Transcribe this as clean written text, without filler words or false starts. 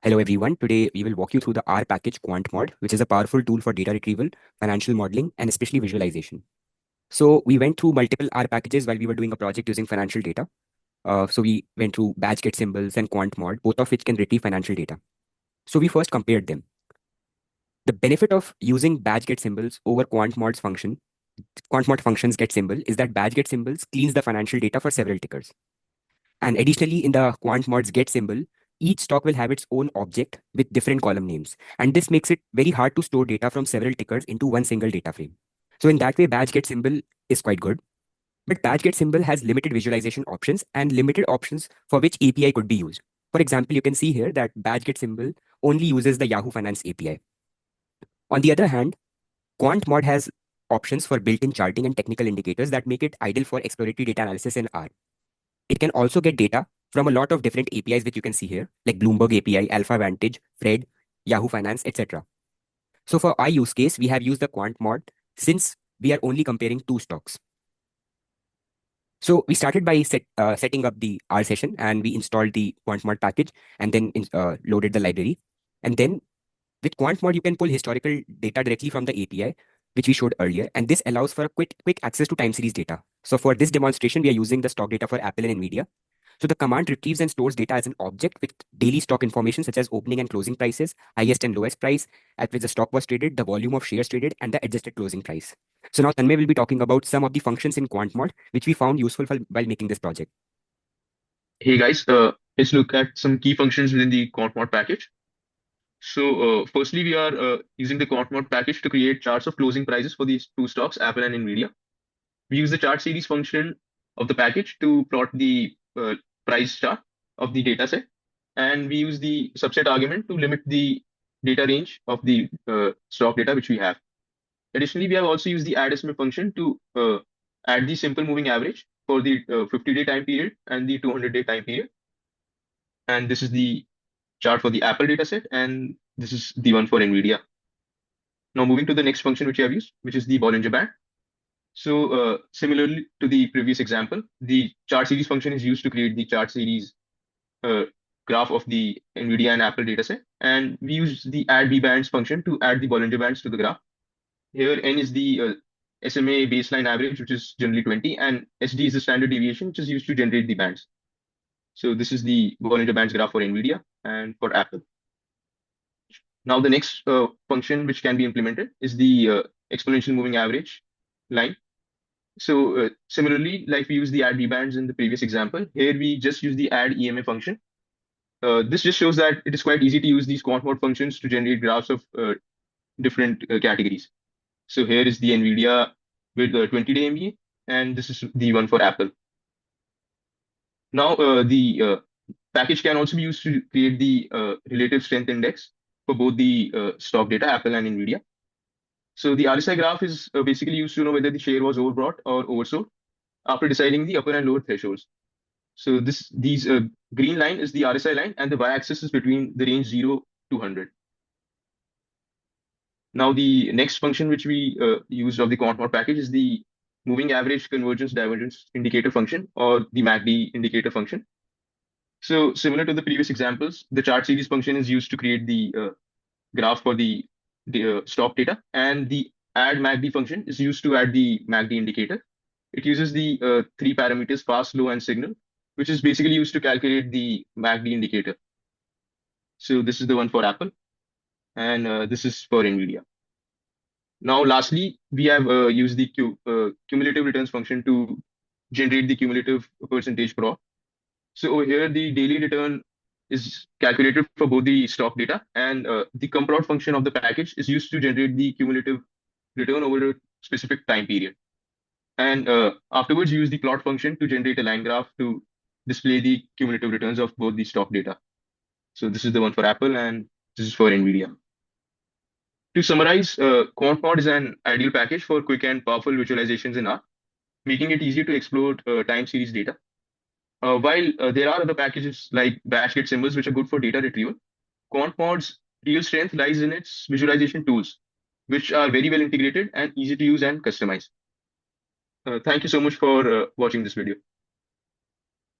Hello everyone. Today we will walk you through the R package Quantmod, which is a powerful tool for data retrieval, financial modeling, and especially visualization. So we went through multiple R packages while we were doing a project using financial data. So we went through BatchGetSymbols and Quantmod, both of which can retrieve financial data. So we first compared them. The benefit of using BatchGetSymbols over Quantmod functions get symbol, is that BatchGetSymbols cleans the financial data for several tickers. And additionally, in the Quantmod's get symbol, each stock will have its own object with different column names. And this makes it very hard to store data from several tickers into one single data frame. So in that way, batch get symbol is quite good. But batch get symbol has limited visualization options and limited options for which API could be used. For example, you can see here that batch get symbol only uses the Yahoo Finance API. On the other hand, QuantMod has options for built-in charting and technical indicators that make it ideal for exploratory data analysis in R. It can also get data from a lot of different APIs, which you can see here, like Bloomberg API, Alpha Vantage, Fred, Yahoo Finance, etc. So for our use case, we have used the quant mod since we are only comparing two stocks. So we started by setting up the R session, and we installed the quant mod package and then loaded the library. And then with quant mod, you can pull historical data directly from the API, which we showed earlier. And this allows for a quick access to time series data. So for this demonstration, we are using the stock data for Apple and NVIDIA. So the command retrieves and stores data as an object with daily stock information such as opening and closing prices, highest and lowest price, at which the stock was traded, the volume of shares traded, and the adjusted closing price. So now Tanmay will be talking about some of the functions in QuantMod, which we found useful while making this project. Hey guys, let's look at some key functions within the Quantmod package. So, firstly, we are using the Quantmod package to create charts of closing prices for these two stocks, Apple and Nvidia. We use the chart series function of the package to plot the price chart of the data set, and we use the subset argument to limit the data range of the stock data which we have. Additionally, we have also used the add estimate function to add the simple moving average for the 50-day time period and the 200-day time period. And this is the chart for the Apple dataset, and this is the one for NVIDIA. Now moving to the next function which we have used, which is the Bollinger Band. So similarly to the previous example, the chart series function is used to create the chart series uh, graph of the NVIDIA and Apple dataset. And we use the add B bands function to add the Bollinger Bands to the graph. Here, N is the SMA baseline average, which is generally 20, and SD is the standard deviation, which is used to generate the bands. So this is the Bollinger Bands graph for NVIDIA and for Apple. Now, the next function which can be implemented is the exponential moving average line. So similarly, like we used the add bands in the previous example, here we just use the add EMA function. This just shows that it is quite easy to use these quant mode functions to generate graphs of different categories. So here is the NVIDIA with 20-day MBA, and this is the one for Apple. Now, the package can also be used to create the relative strength index for both the stock data, Apple and NVIDIA. So the RSI graph is basically used to know whether the share was overbought or oversold after deciding the upper and lower thresholds. So these green line is the RSI line, and the y-axis is between the range 0 to 100. Now the next function which we used of the Quantmod package is the moving average convergence divergence indicator function, or the MACD indicator function. So similar to the previous examples, the chart series function is used to create the graph for the stock data, and the add MACD function is used to add the MACD indicator. It uses the three parameters fast, low, and signal, which is basically used to calculate the MACD indicator. So this is the one for Apple, and this is for NVIDIA. Now, lastly, we have used the cumulative returns function to generate the cumulative percentage pro. So over here, the daily return is calculated for both the stock data, and the comprod function of the package is used to generate the cumulative return over a specific time period. And afterwards, use the plot function to generate a line graph to display the cumulative returns of both the stock data. So this is the one for Apple, and this is for NVIDIA. To summarize, Quantmod is an ideal package for quick and powerful visualizations in R, making it easy to explore time series data. While there are other packages like BatchGetSymbols, which are good for data retrieval, Quantmod's real strength lies in its visualization tools, which are very well integrated and easy to use and customize. Thank you so much for watching this video.